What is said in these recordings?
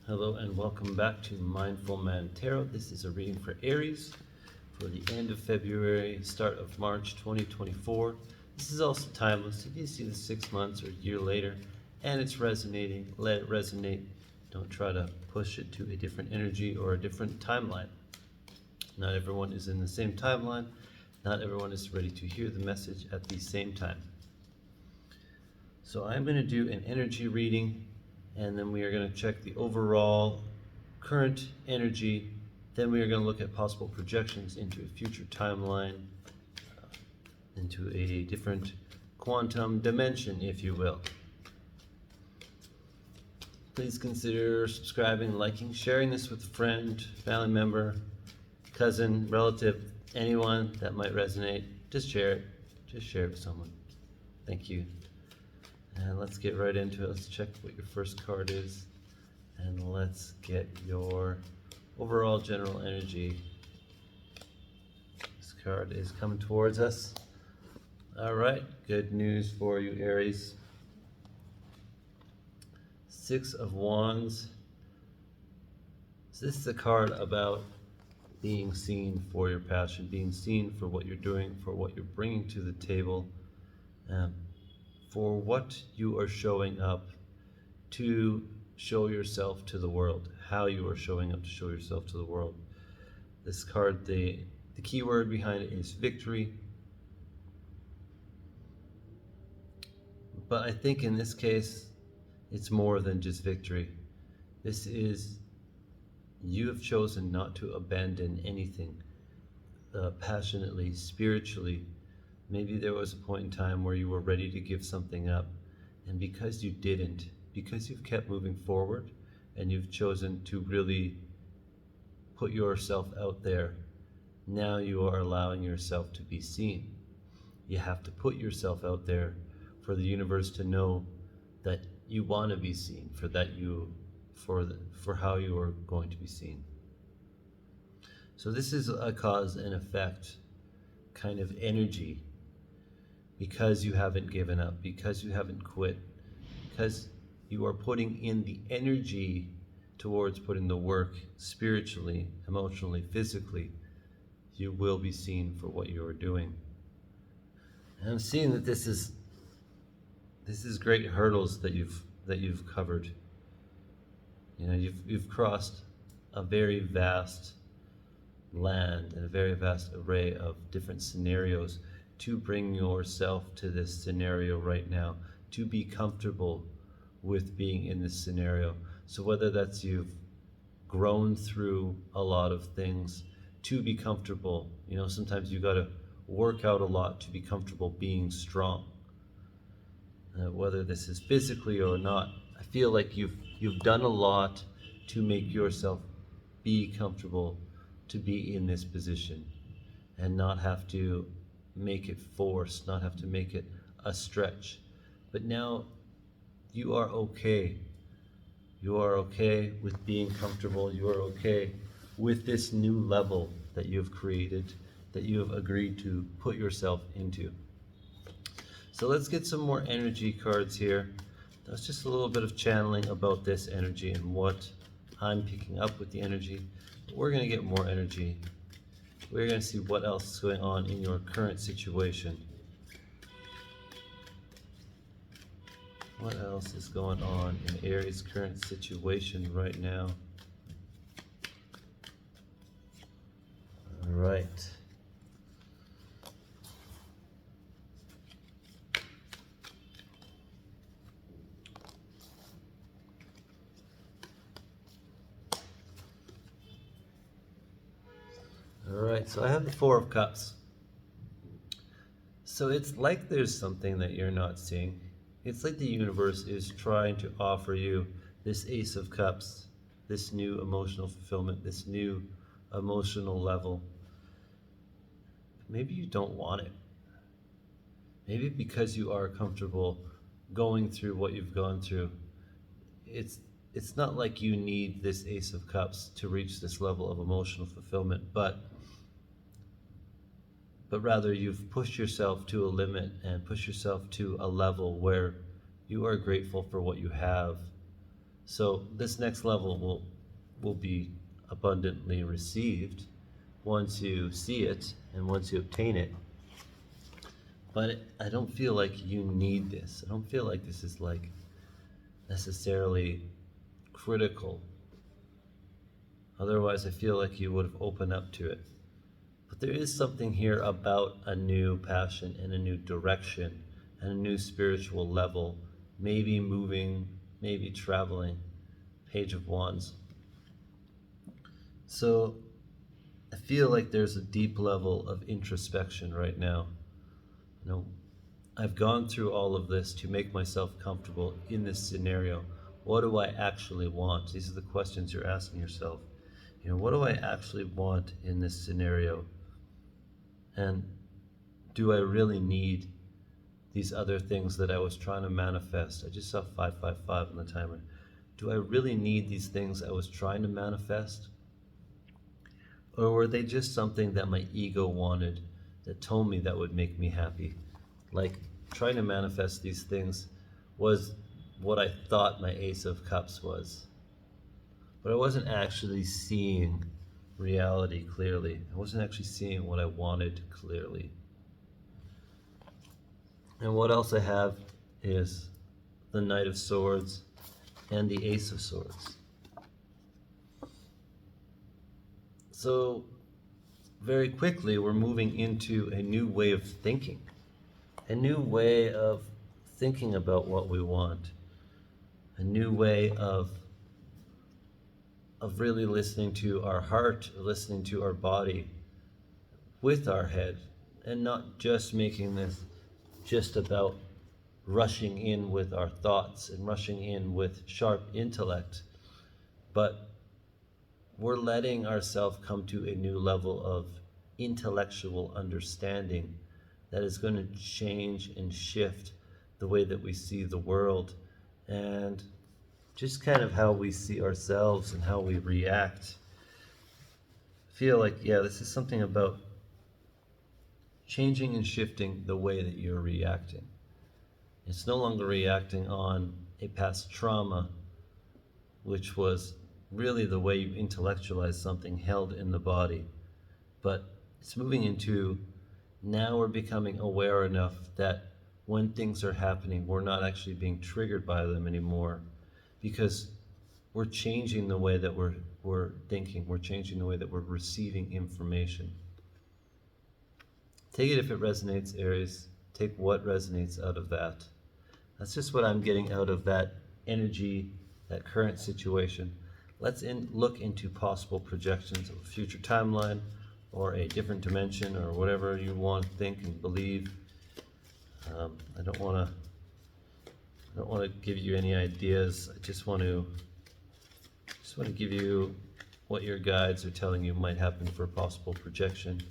Hello and welcome back to Mindful Man Tarot. This is a reading for Aries for the end of February, start of March 2024. This is also timeless. If you see this 6 months or a year later and it's resonating, let it resonate. Don't try to push it to a different energy or a different timeline. Not everyone is in the same timeline. Not everyone is ready to hear the message at the same time. So I'm going to do an energy reading, and then we are going to check the overall current energy. Then we are going to look at possible projections into a future timeline, into a different quantum dimension, if you will. Please consider subscribing, liking, sharing this with a friend, family member, cousin, relative, anyone that might resonate. Just share it. Just share it with someone. Thank you. And let's get right into it. Let's check what your first card is. And let's get your overall general energy. This card is coming towards us. All right, good news for you, Aries. Six of Wands. So this is a card about being seen for your passion, being seen for what you're doing, for what you're bringing to the table. For what you are showing up to show yourself to the world, how you are showing up to show yourself to the world. This card, the key word behind it is victory. But I think in this case, it's more than just victory. This is, you have chosen not to abandon anything passionately, spiritually. Maybe there was a point in time where you were ready to give something up, and because you didn't, because you've kept moving forward and you've chosen to really put yourself out there, now you are allowing yourself to be seen. You have to put yourself out there for the universe to know that you want to be seen, for how you are going to be seen. So this is a cause and effect kind of energy. Because you haven't given up, because you haven't quit, because you are putting in the energy towards putting the work spiritually, emotionally, physically, you will be seen for what you are doing. And I'm seeing that this is great hurdles that you've covered. You know, you've crossed a very vast land and a very vast array of different scenarios to bring yourself to this scenario right now, to be comfortable with being in this scenario. So whether that's you've grown through a lot of things to be comfortable, you know, sometimes you got to work out a lot to be comfortable being strong. Whether this is physically or not, I feel like you've done a lot to make yourself be comfortable to be in this position and not have to make it forced, not have to make it a stretch. But now you are okay. You are okay with being comfortable. You are okay with this new level that you have created, that you have agreed to put yourself into. So let's get some more energy cards here. That's just a little bit of channeling about this energy and what I'm picking up with the energy. But we're going to get more energy. We're going to see what else is going on in your current situation. What else is going on in Aries' current situation right now? All right. Alright, so I have the Four of Cups. So it's like there's something that you're not seeing. It's like the universe is trying to offer you this Ace of Cups, this new emotional fulfillment, this new emotional level. Maybe you don't want it. Maybe because you are comfortable going through what you've gone through, it's not like you need this Ace of Cups to reach this level of emotional fulfillment, but rather you've pushed yourself to a limit and pushed yourself to a level where you are grateful for what you have, So this next level will be abundantly received once you see it and once you obtain it. But I don't feel like you need this. I don't feel like this is like necessarily critical. Otherwise, I feel like you would have opened up to it. But there is something here about a new passion and a new direction and a new spiritual level, maybe moving, maybe traveling. Page of Wands. So I feel like there's a deep level of introspection right now. You know, I've gone through all of this to make myself comfortable in this scenario. What do I actually want? These are the questions you're asking yourself. You know, what do I actually want in this scenario? And do I really need these other things that I was trying to manifest? I just saw 555 on the timer. Do I really need these things I was trying to manifest? Or were they just something that my ego wanted, that told me that would make me happy? Like, trying to manifest these things was what I thought my Ace of Cups was. But I wasn't actually seeing reality clearly. I wasn't actually seeing what I wanted clearly. And what else I have is the Knight of Swords and the Ace of Swords. So very quickly we're moving into a new way of thinking, a new way of thinking about what we want, a new way of really listening to our heart, listening to our body with our head, and not just making this just about rushing in with our thoughts and rushing in with sharp intellect, but we're letting ourselves come to a new level of intellectual understanding that is going to change and shift the way that we see the world and just kind of how we see ourselves and how we react. I feel like, yeah, this is something about changing and shifting the way that you're reacting. It's no longer reacting on a past trauma, which was really the way you intellectualize something held in the body. But it's moving into, now we're becoming aware enough that when things are happening, we're not actually being triggered by them anymore, because we're changing the way that we're thinking, we're changing the way that we're receiving information. Take it if it resonates, Aries. Take what resonates out of that. That's just what I'm getting out of that energy, that current situation. Let's look into possible projections of a future timeline or a different dimension or whatever you want to think and believe. I don't want to give you any ideas. I just want to give you what your guides are telling you might happen for a possible projection,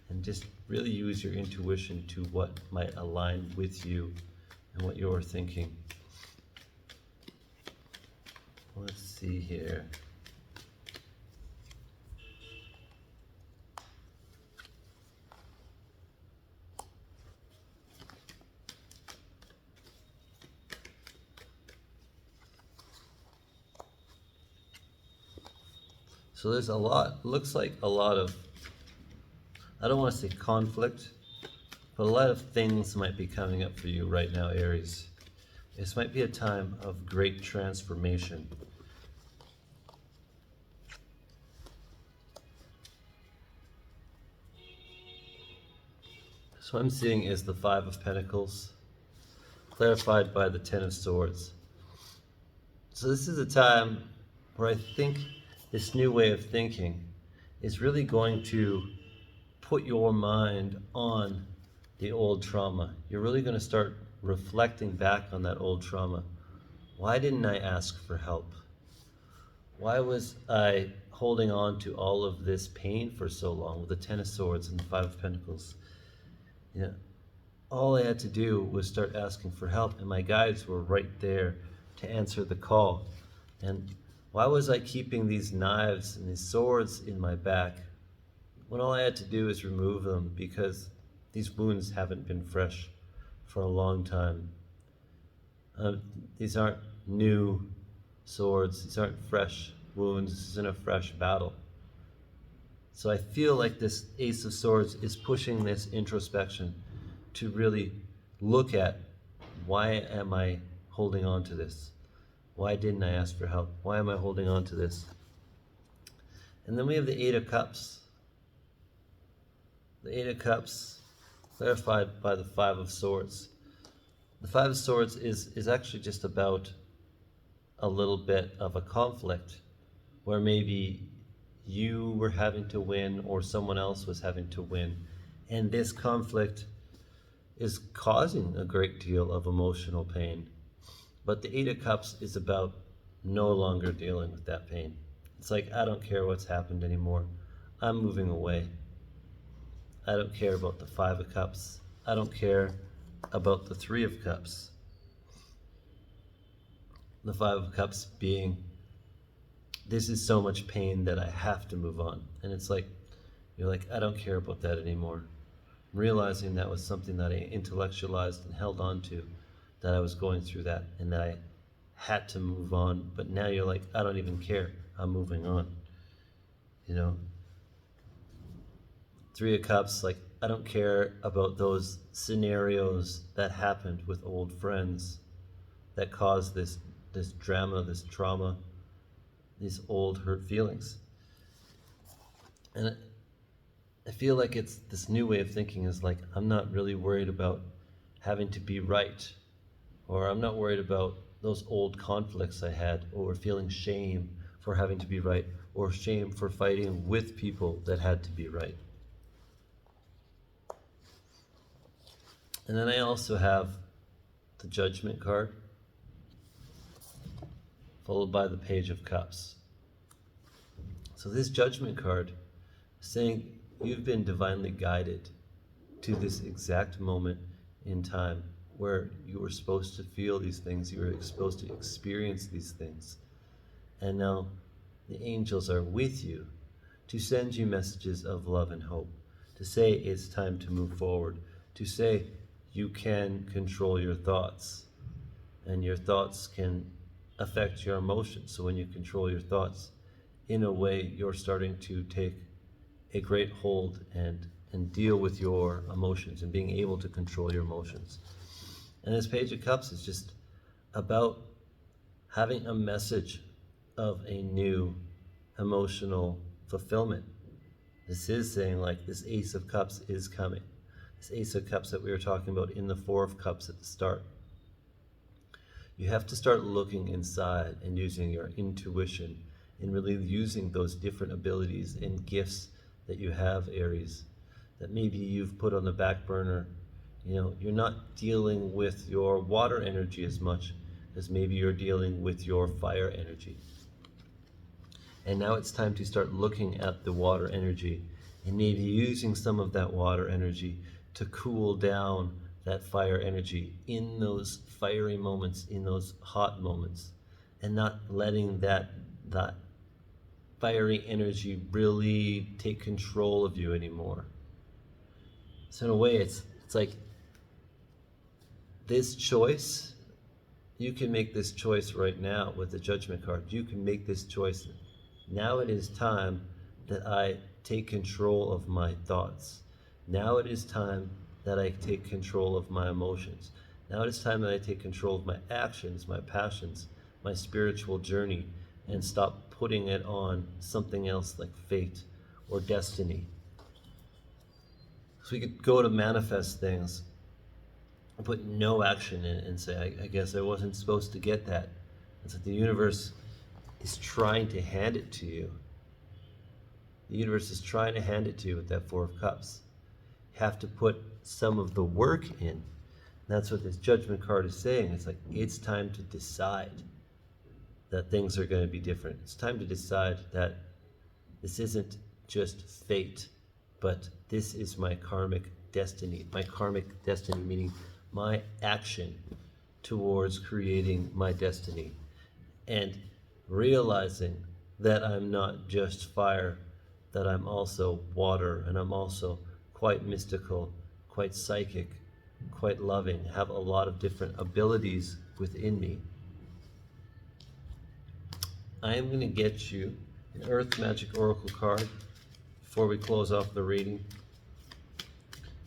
and just really use your intuition to what might align with you and what you're thinking. Let's see here. So there's a lot, looks like a lot of, I don't want to say conflict, but a lot of things might be coming up for you right now, Aries. This might be a time of great transformation. So what I'm seeing is the Five of Pentacles, clarified by the Ten of Swords. So this is a time where I think this new way of thinking is really going to put your mind on the old trauma. You're really going to start reflecting back on that old trauma. Why didn't I ask for help? Why was I holding on to all of this pain for so long with the Ten of Swords and the Five of Pentacles? You know, all I had to do was start asking for help, and my guides were right there to answer the call. And why was I keeping these knives and these swords in my back when all I had to do is remove them, because these wounds haven't been fresh for a long time? These aren't new swords. These aren't fresh wounds. This isn't a fresh battle. So I feel like this Ace of Swords is pushing this introspection to really look at, why am I holding on to this? Why didn't I ask for help? Why am I holding on to this? And then we have the Eight of Cups. The Eight of Cups, clarified by the Five of Swords. The Five of Swords is actually just about a little bit of a conflict where maybe you were having to win or someone else was having to win. And this conflict is causing a great deal of emotional pain. But the Eight of Cups is about no longer dealing with that pain. It's like, I don't care what's happened anymore. I'm moving away. I don't care about the Five of Cups. I don't care about the Three of Cups. The Five of Cups being, this is so much pain that I have to move on. And it's like, you're like, I don't care about that anymore. Realizing that was something that I intellectualized and held on to, that I was going through that and that I had to move on. But now you're like, I don't even care. I'm moving on. You know? Three of Cups, like, I don't care about those scenarios that happened with old friends that caused this drama, this trauma, these old hurt feelings. And I feel like it's this new way of thinking is like, I'm not really worried about having to be right, or I'm not worried about those old conflicts I had, or feeling shame for having to be right, or shame for fighting with people that had to be right. And then I also have the Judgment card, followed by the Page of Cups. So this Judgment card is saying you've been divinely guided to this exact moment in time where you were supposed to feel these things, you were supposed to experience these things. And now the angels are with you to send you messages of love and hope, to say it's time to move forward, to say you can control your thoughts, and your thoughts can affect your emotions. So when you control your thoughts, in a way, you're starting to take a great hold and deal with your emotions and being able to control your emotions. And this Page of Cups is just about having a message of a new emotional fulfillment. This is saying, like, this Ace of Cups is coming. This Ace of Cups that we were talking about in the Four of Cups at the start. You have to start looking inside and using your intuition and really using those different abilities and gifts that you have, Aries, that maybe you've put on the back burner. You know, you're not dealing with your water energy as much as maybe you're dealing with your fire energy. And now it's time to start looking at the water energy and maybe using some of that water energy to cool down that fire energy in those fiery moments, in those hot moments, and not letting that fiery energy really take control of you anymore. So in a way, it's like this choice, you can make this choice right now with the Judgment card. You can make this choice. Now it is time that I take control of my thoughts. Now it is time that I take control of my emotions. Now it is time that I take control of my actions, my passions, my spiritual journey, and stop putting it on something else like fate or destiny. So we could go to manifest things and put no action in it and say, I guess I wasn't supposed to get that. It's like the universe is trying to hand it to you. The universe is trying to hand it to you with that Four of Cups. You have to put some of the work in. And that's what this Judgment card is saying. It's like, it's time to decide that things are going to be different. It's time to decide that this isn't just fate, but this is my karmic destiny. My karmic destiny, meaning my action towards creating my destiny. And realizing that I'm not just fire, that I'm also water, and I'm also quite mystical, quite psychic, quite loving, have a lot of different abilities within me. I am going to get you an Earth Magic Oracle card before we close off the reading.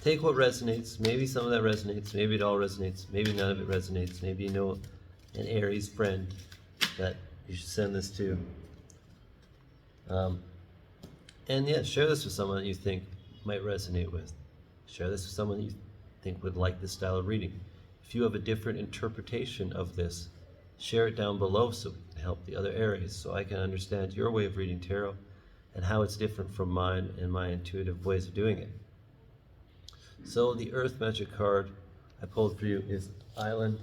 Take what resonates. Maybe some of that resonates. Maybe it all resonates. Maybe none of it resonates. Maybe you know an Aries friend that you should send this to. And yeah, share this with someone that you think might resonate with. Share this with someone you think would like this style of reading. If you have a different interpretation of this, share it down below so we can help the other Aries, so I can understand your way of reading tarot and how it's different from mine and my intuitive ways of doing it. So the Earth Magic card I pulled for you is Island.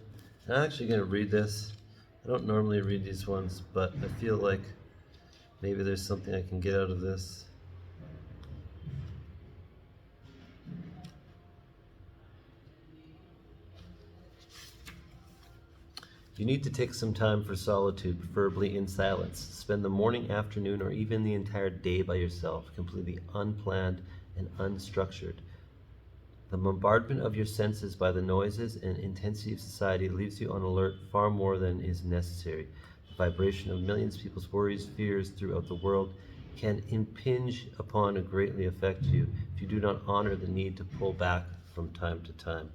And I'm actually going to read this. I don't normally read these ones, but I feel like maybe there's something I can get out of this. You need to take some time for solitude, preferably in silence. Spend the morning, afternoon, or even the entire day by yourself, completely unplanned and unstructured. The bombardment of your senses by the noises and intensity of society leaves you on alert far more than is necessary. The vibration of millions of people's worries, fears throughout the world can impinge upon and greatly affect you if you do not honor the need to pull back from time to time.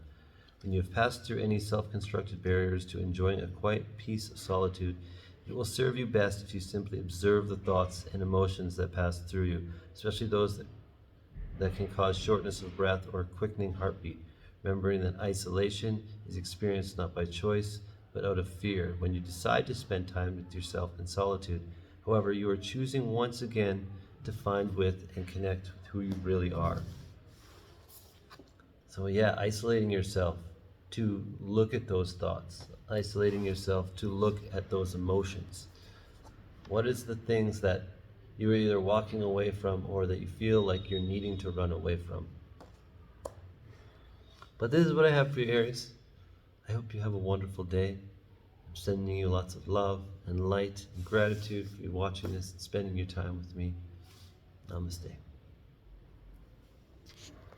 When you have passed through any self-constructed barriers to enjoying a quiet peace of solitude, it will serve you best if you simply observe the thoughts and emotions that pass through you, especially those that can cause shortness of breath or quickening heartbeat, remembering that isolation is experienced not by choice, but out of fear. When you decide to spend time with yourself in solitude, however, you are choosing once again to find with and connect with who you really are. So yeah, isolating yourself to look at those thoughts, isolating yourself to look at those emotions. What is the things that you're either walking away from or that you feel like you're needing to run away from? But this is what I have for you, Aries. I hope you have a wonderful day. I'm sending you lots of love and light and gratitude for you watching this and spending your time with me. Namaste.